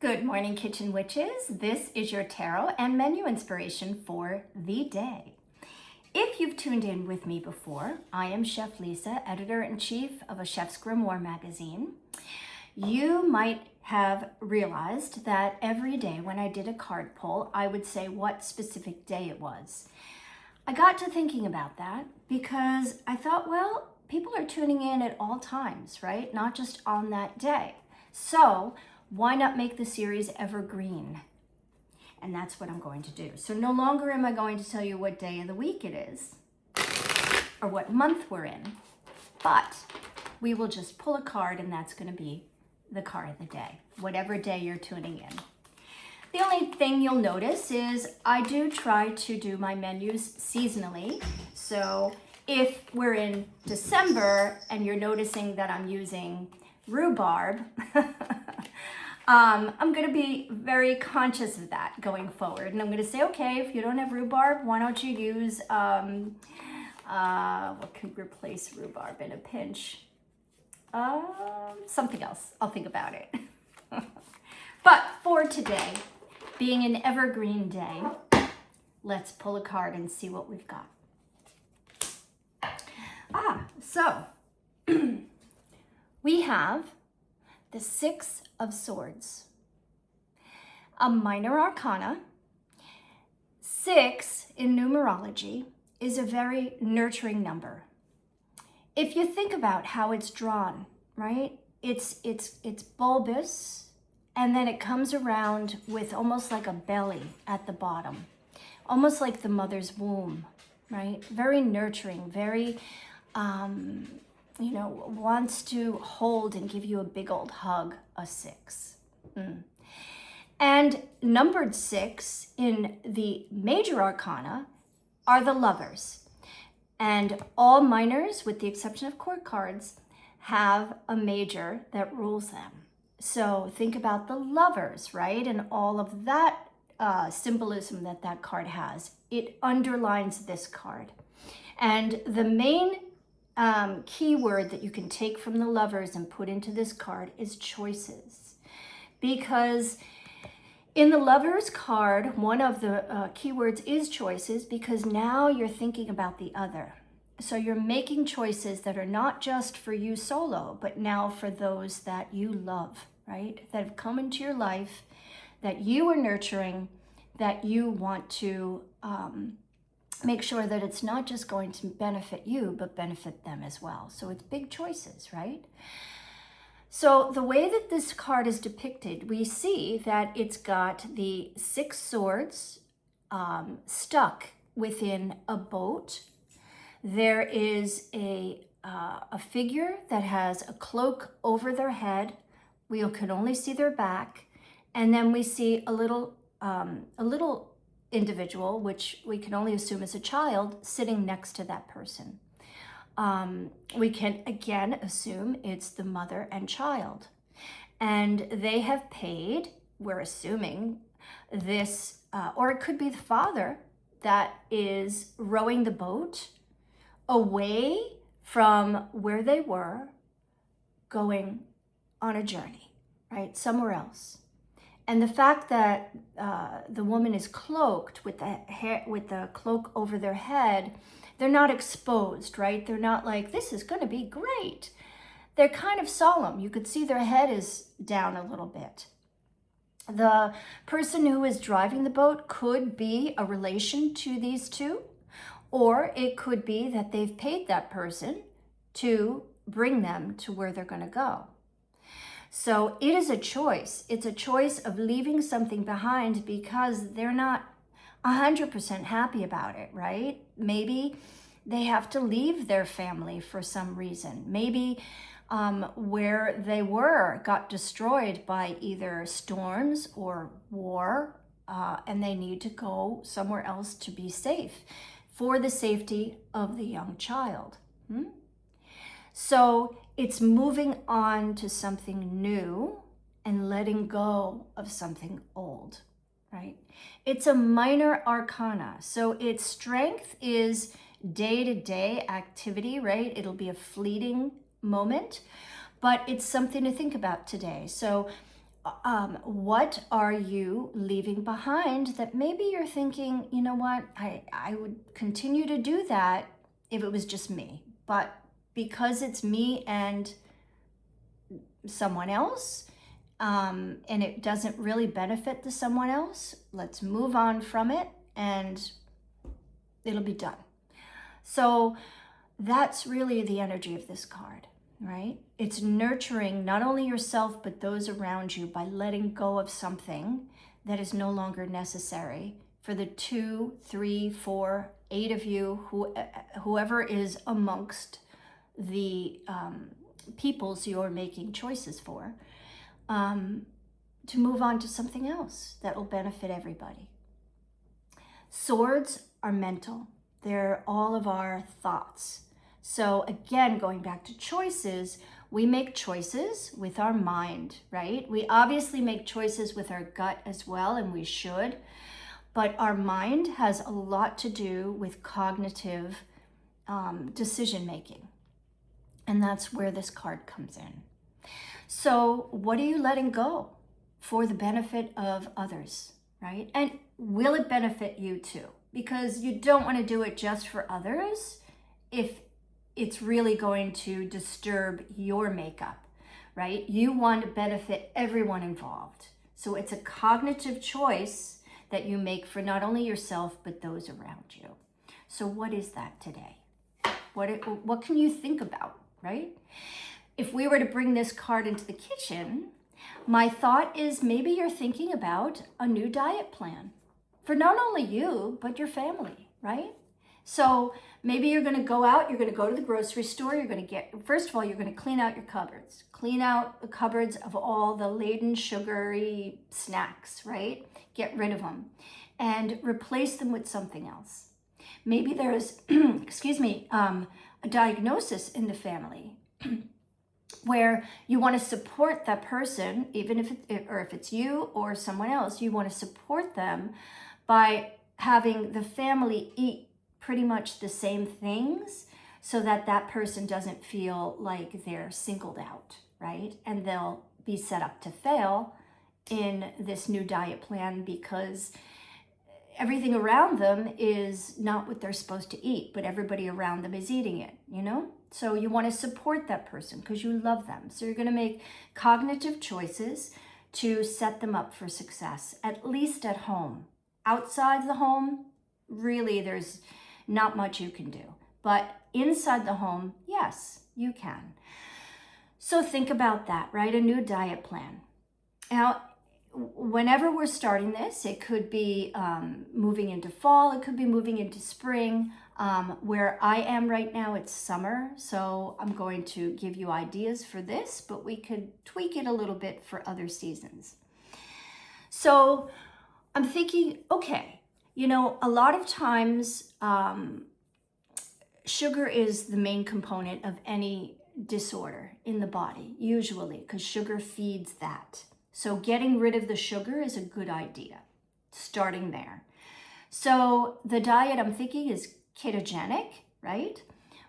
Good morning, Kitchen Witches. This is your tarot and menu inspiration for the day. If you've tuned in with me before, I am Chef Lisa, editor-in-chief of a Chef's Grimoire magazine. You might have realized that every day when I did a card pull, I would say what specific day it was. I got to thinking about that because I thought, well, people are tuning in at all times, right? Not just on that day. So why not make the series evergreen? And that's what I'm going to do. So no longer am I going to tell you what day of the week it is or what month we're in, but we will just pull a card and that's going to be the card of the day, whatever day you're tuning in. The only thing you'll notice is I do try to do my menus seasonally. So if we're in December and you're noticing that I'm using rhubarb, I'm going to be very conscious of that going forward. And I'm going to say, okay, if you don't have rhubarb, why don't you use, what could replace rhubarb in a pinch? Something else. I'll think about it. But for today, being an evergreen day, let's pull a card and see what we've got. So we have the Six of Swords, a minor arcana. 6 in numerology is a very nurturing number. If you think about how it's drawn, right? It's bulbous, and then it comes around with almost like a belly at the bottom, almost like the mother's womb, right? Very nurturing, very wants to hold and give you a big old hug, a 6. And numbered 6 in the major arcana are the lovers. And all minors, with the exception of court cards, have a major that rules them. So think about the lovers, right? And all of that symbolism that that card has. It underlines this card. And the main keyword that you can take from the lovers and put into this card is choices. Because in the lovers card, one of the keywords is choices, because now you're thinking about the other. So you're making choices that are not just for you solo, but now for those that you love, right? That have come into your life, that you are nurturing, that you want to make sure that it's not just going to benefit you, but benefit them as well. So it's big choices, right? So the way that this card is depicted, we see that it's got the 6 swords stuck within a boat. There is a figure that has a cloak over their head. We can only see their back. And then we see a little individual, which we can only assume is a child, sitting next to that person. We can again assume it's the mother and child. And they have paid, we're assuming, this, or it could be the father that is rowing the boat away from where they were, going on a journey, right? Somewhere else. And the fact that the woman is cloaked with the cloak over their head, they're not exposed, right? They're not like, this is going to be great. They're kind of solemn. You could see their head is down a little bit. The person who is driving the boat could be a relation to these two, or it could be that they've paid that person to bring them to where they're going to go. So it is a choice. It's a choice of leaving something behind because they're not 100% happy about it, right? Maybe they have to leave their family for some reason. Maybe where they were got destroyed by either storms or war, and they need to go somewhere else to be safe for the safety of the young child. So it's moving on to something new and letting go of something old, right? It's a minor arcana. So its strength is day-to-day activity, right? It'll be a fleeting moment, but it's something to think about today. So what are you leaving behind that maybe you're thinking, you know what, I would continue to do that if it was just me. But because it's me and someone else, and it doesn't really benefit the someone else, let's move on from it and it'll be done. So that's really the energy of this card, right? It's nurturing not only yourself, but those around you by letting go of something that is no longer necessary for the 2, 3, 4, 8 of you, whoever is amongst the peoples you're making choices for, to move on to something else that will benefit everybody. Swords are mental. They're all of our thoughts. So again, going back to choices, we make choices with our mind, right? We obviously make choices with our gut as well, and we should. But our mind has a lot to do with cognitive decision making. And that's where this card comes in. So what are you letting go for the benefit of others, right? And will it benefit you too? Because you don't want to do it just for others if it's really going to disturb your makeup, right? You want to benefit everyone involved. So it's a cognitive choice that you make for not only yourself, but those around you. So what is that today? What can you think about, right? If we were to bring this card into the kitchen, my thought is maybe you're thinking about a new diet plan for not only you, but your family, right? So maybe you're going to go out, you're going to go to the grocery store, you're going to first of all, you're going to clean out your cupboards. Clean out the cupboards of all the laden sugary snacks, right? Get rid of them and replace them with something else. Maybe there's, a diagnosis in the family where you want to support that person, even if it's you or someone else, you want to support them by having the family eat pretty much the same things so that that person doesn't feel like they're singled out, right? And they'll be set up to fail in this new diet plan because everything around them is not what they're supposed to eat, but everybody around them is eating it, you know? So you want to support that person because you love them. So you're going to make cognitive choices to set them up for success, at least at home. Outside the home, really, there's not much you can do. But inside the home, yes, you can. So think about that, right? A new diet plan. Now, whenever we're starting this, it could be moving into fall, it could be moving into spring. Where I am right now, it's summer, so I'm going to give you ideas for this, but we could tweak it a little bit for other seasons. So I'm thinking, okay, you know, a lot of times sugar is the main component of any disorder in the body, usually, because sugar feeds that. So getting rid of the sugar is a good idea, starting there. So the diet I'm thinking is ketogenic, right?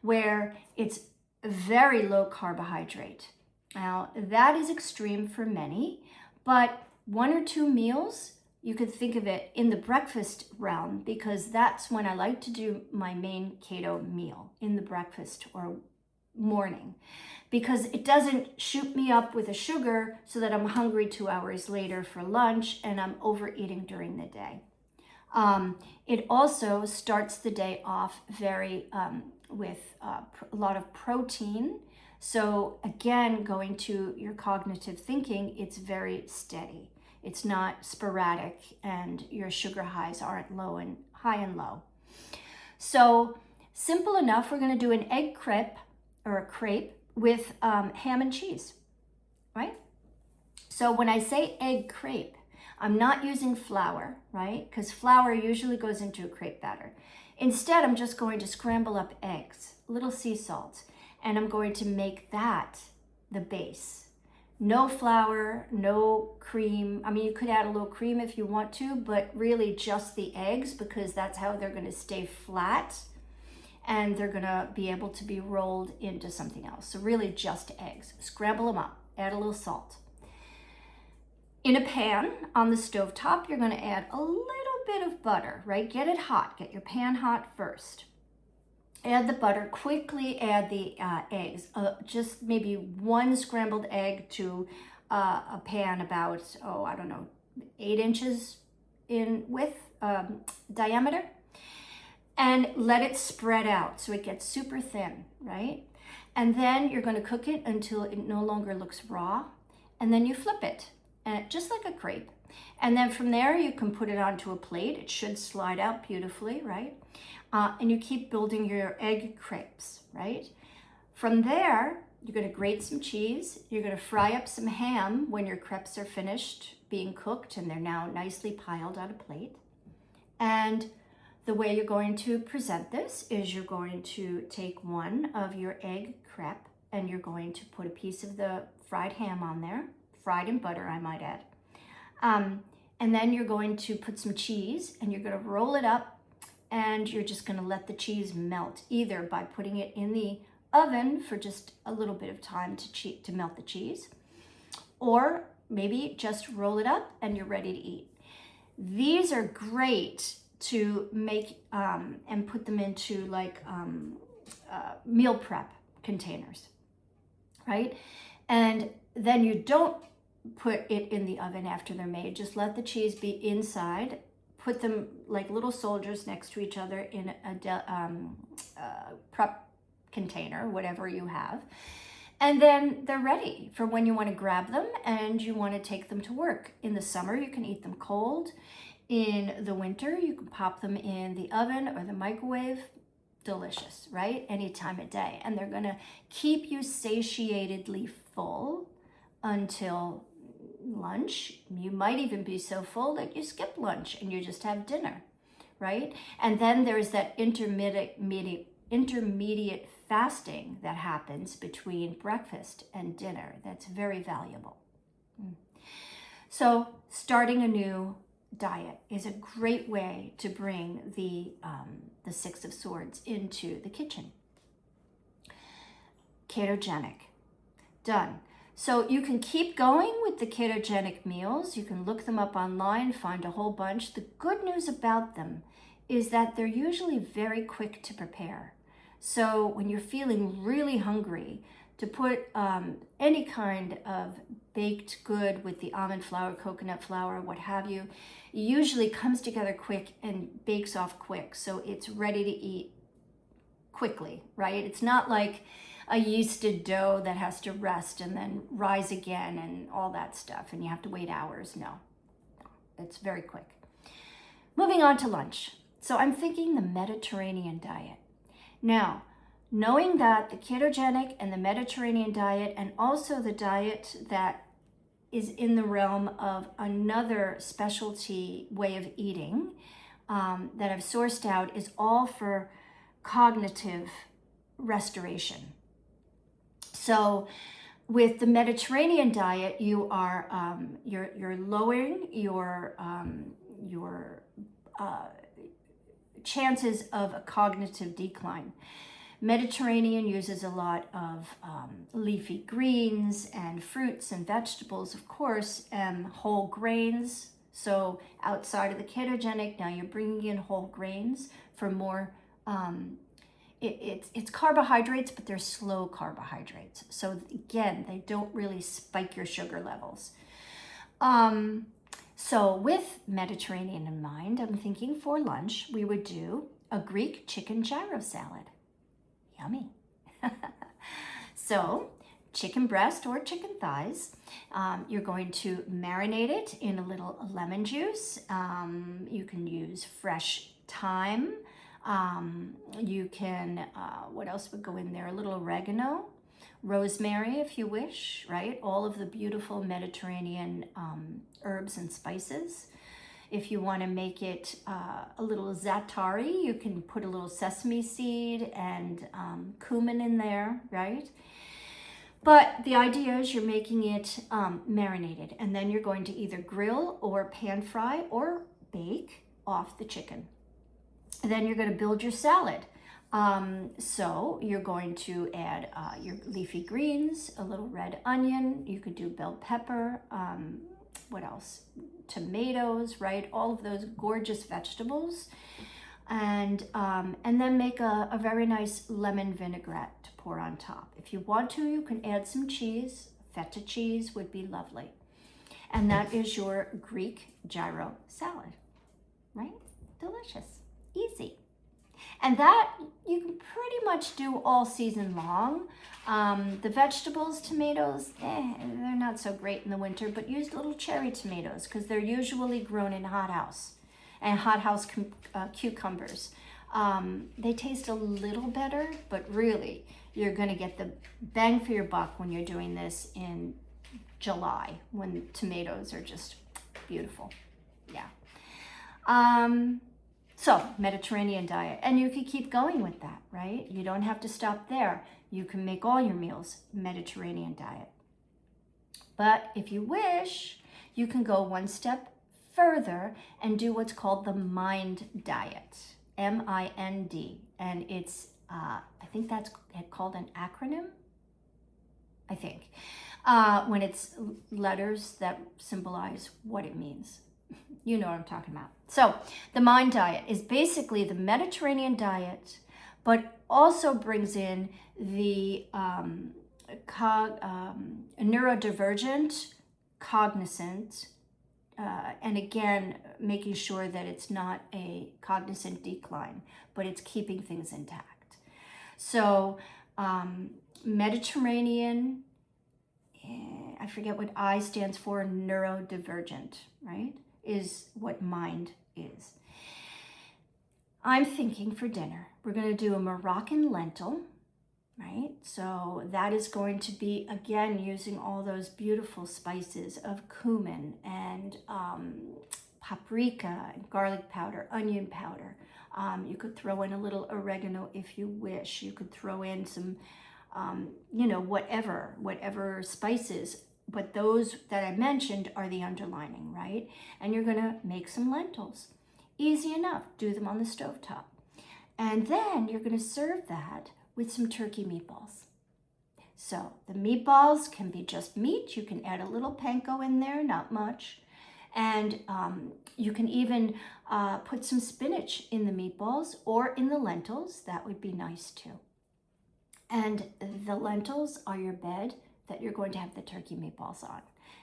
Where it's very low carbohydrate. Now, that is extreme for many, but 1 or 2 meals, you could think of it in the breakfast realm because that's when I like to do my main keto meal, in the breakfast or morning, because it doesn't shoot me up with a sugar so that I'm hungry 2 hours later for lunch and I'm overeating during the day. It also starts the day off very with a lot of protein. So again, going to your cognitive thinking, it's very steady. It's not sporadic and your sugar highs aren't high and low. So simple enough, we're going to do an egg crepe or a crepe with ham and cheese, right? So when I say egg crepe, I'm not using flour, right? Because flour usually goes into a crepe batter. Instead, I'm just going to scramble up eggs, a little sea salt, and I'm going to make that the base. No flour, no cream. I mean, you could add a little cream if you want to, but really just the eggs because that's how they're going to stay flat and they're going to be able to be rolled into something else. So really just eggs. Scramble them up, add a little salt. In a pan on the stovetop, you're going to add a little bit of butter, right? Get it hot. Get your pan hot first. Add the butter, quickly add the eggs. Just maybe one scrambled egg to a pan about, oh, I don't know, 8 inches in width, diameter. And let it spread out so it gets super thin, right? And then you're going to cook it until it no longer looks raw. And then you flip it, and just like a crepe. And then from there, you can put it onto a plate. It should slide out beautifully, right? And you keep building your egg crepes, right? From there, you're going to grate some cheese. You're going to fry up some ham when your crepes are finished being cooked and they're now nicely piled on a plate. And the way you're going to present this is you're going to take one of your egg crepe and you're going to put a piece of the fried ham on there, fried in butter, I might add. And then you're going to put some cheese and you're going to roll it up and you're just going to let the cheese melt, either by putting it in the oven for just a little bit of time to melt the cheese, or maybe just roll it up and you're ready to eat. These are great to make and put them into like meal prep containers, right? And then you don't put it in the oven after they're made. Just let the cheese be inside. Put them like little soldiers next to each other in a prep container, whatever you have. And then they're ready for when you want to grab them and you want to take them to work. In the summer, you can eat them cold. In the winter, you can pop them in the oven or the microwave. Delicious, right? Any time of day. And they're going to keep you satiatedly full until lunch. You might even be so full that you skip lunch and you just have dinner, right? And then there's that intermediate fasting that happens between breakfast and dinner. That's very valuable. So starting a new diet is a great way to bring the Six of Swords into the kitchen. Ketogenic. Done. So you can keep going with the ketogenic meals. You can look them up online, find a whole bunch. The good news about them is that they're usually very quick to prepare. So when you're feeling really hungry, to put any kind of baked good with the almond flour, coconut flour, what have you, it usually comes together quick and bakes off quick. So it's ready to eat quickly, right? It's not like a yeasted dough that has to rest and then rise again and all that stuff, and you have to wait hours. No, it's very quick. Moving on to lunch. So I'm thinking the Mediterranean diet. Now, knowing that the ketogenic and the Mediterranean diet, and also the diet that is in the realm of another specialty way of eating that I've sourced out, is all for cognitive restoration. So with the Mediterranean diet, you are you're lowering your chances of a cognitive decline. Mediterranean uses a lot of leafy greens and fruits and vegetables, of course, and whole grains. So outside of the ketogenic, now you're bringing in whole grains for more. It's carbohydrates, but they're slow carbohydrates. So again, they don't really spike your sugar levels. So with Mediterranean in mind, I'm thinking for lunch, we would do a Greek chicken gyro salad. Yummy. So chicken breast or chicken thighs, you're going to marinate it in a little lemon juice. You can use fresh thyme. You can, what else would go in there? A little oregano, rosemary if you wish, right? All of the beautiful Mediterranean herbs and spices. If you want to make it a little za'atari, you can put a little sesame seed and cumin in there, right? But the idea is you're making it marinated, and then you're going to either grill or pan fry or bake off the chicken. And then you're going to build your salad. So you're going to add your leafy greens, a little red onion. You could do bell pepper, what else? Tomatoes, right? All of those gorgeous vegetables. And then make a very nice lemon vinaigrette to pour on top. If you want to, you can add some cheese. Feta cheese would be lovely. And that is your Greek gyro salad, right? Delicious, easy. And that you can pretty much do all season long. The vegetables, tomatoes, they're not so great in the winter, but use little cherry tomatoes because they're usually grown in hothouse. And hothouse cucumbers. They taste a little better, but really you're going to get the bang for your buck when you're doing this in July when tomatoes are just beautiful. Yeah. So Mediterranean diet, and you could keep going with that, right? You don't have to stop there. You can make all your meals Mediterranean diet. But if you wish, you can go one step further and do what's called the MIND diet, M-I-N-D, and it's I think that's called an acronym, I think, when it's letters that symbolize what it means. You know what I'm talking about. So the MIND diet is basically the Mediterranean diet, but also brings in the neurodivergent, cognizant, and again, making sure that it's not a cognizant decline, but it's keeping things intact. So Mediterranean, I forget what I stands for, neurodivergent, right? Is what MIND is. I'm thinking for dinner, we're going to do a Moroccan lentil, right? So that is going to be, again, using all those beautiful spices of cumin and paprika and garlic powder, onion powder. You could throw in a little oregano if you wish. You could throw in some, whatever spices. But those that I mentioned are the underlining, right? And you're going to make some lentils. Easy enough. Do them on the stovetop. And then you're going to serve that with some turkey meatballs. So the meatballs can be just meat. You can add a little panko in there, not much. And you can even put some spinach in the meatballs or in the lentils. That would be nice too. And the lentils are your bed that you're going to have the turkey meatballs on.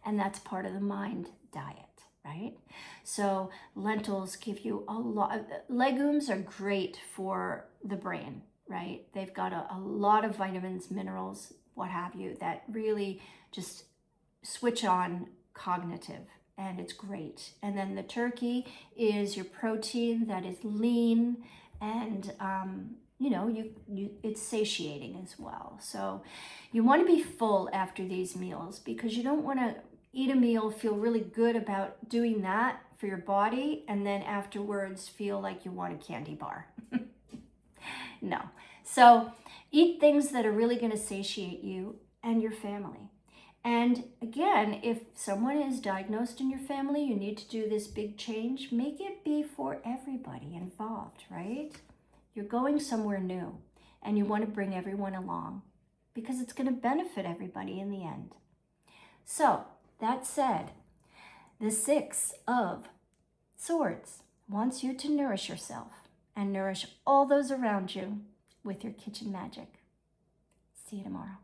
And that's part of the MIND diet, right? So lentils give you a lot. Legumes are great for the brain, right? They've got a lot of vitamins, minerals, what have you, that really just switch on cognitive, and it's great. And then the turkey is your protein that is lean and it's satiating as well. So you want to be full after these meals because you don't want to eat a meal, feel really good about doing that for your body, and then afterwards feel like you want a candy bar. No. So eat things that are really going to satiate you and your family. And again, if someone is diagnosed in your family, you need to do this big change, make it be for everybody involved, right? You're going somewhere new and you want to bring everyone along because it's going to benefit everybody in the end. So that said, the 6 of Swords wants you to nourish yourself and nourish all those around you with your kitchen magic. See you tomorrow.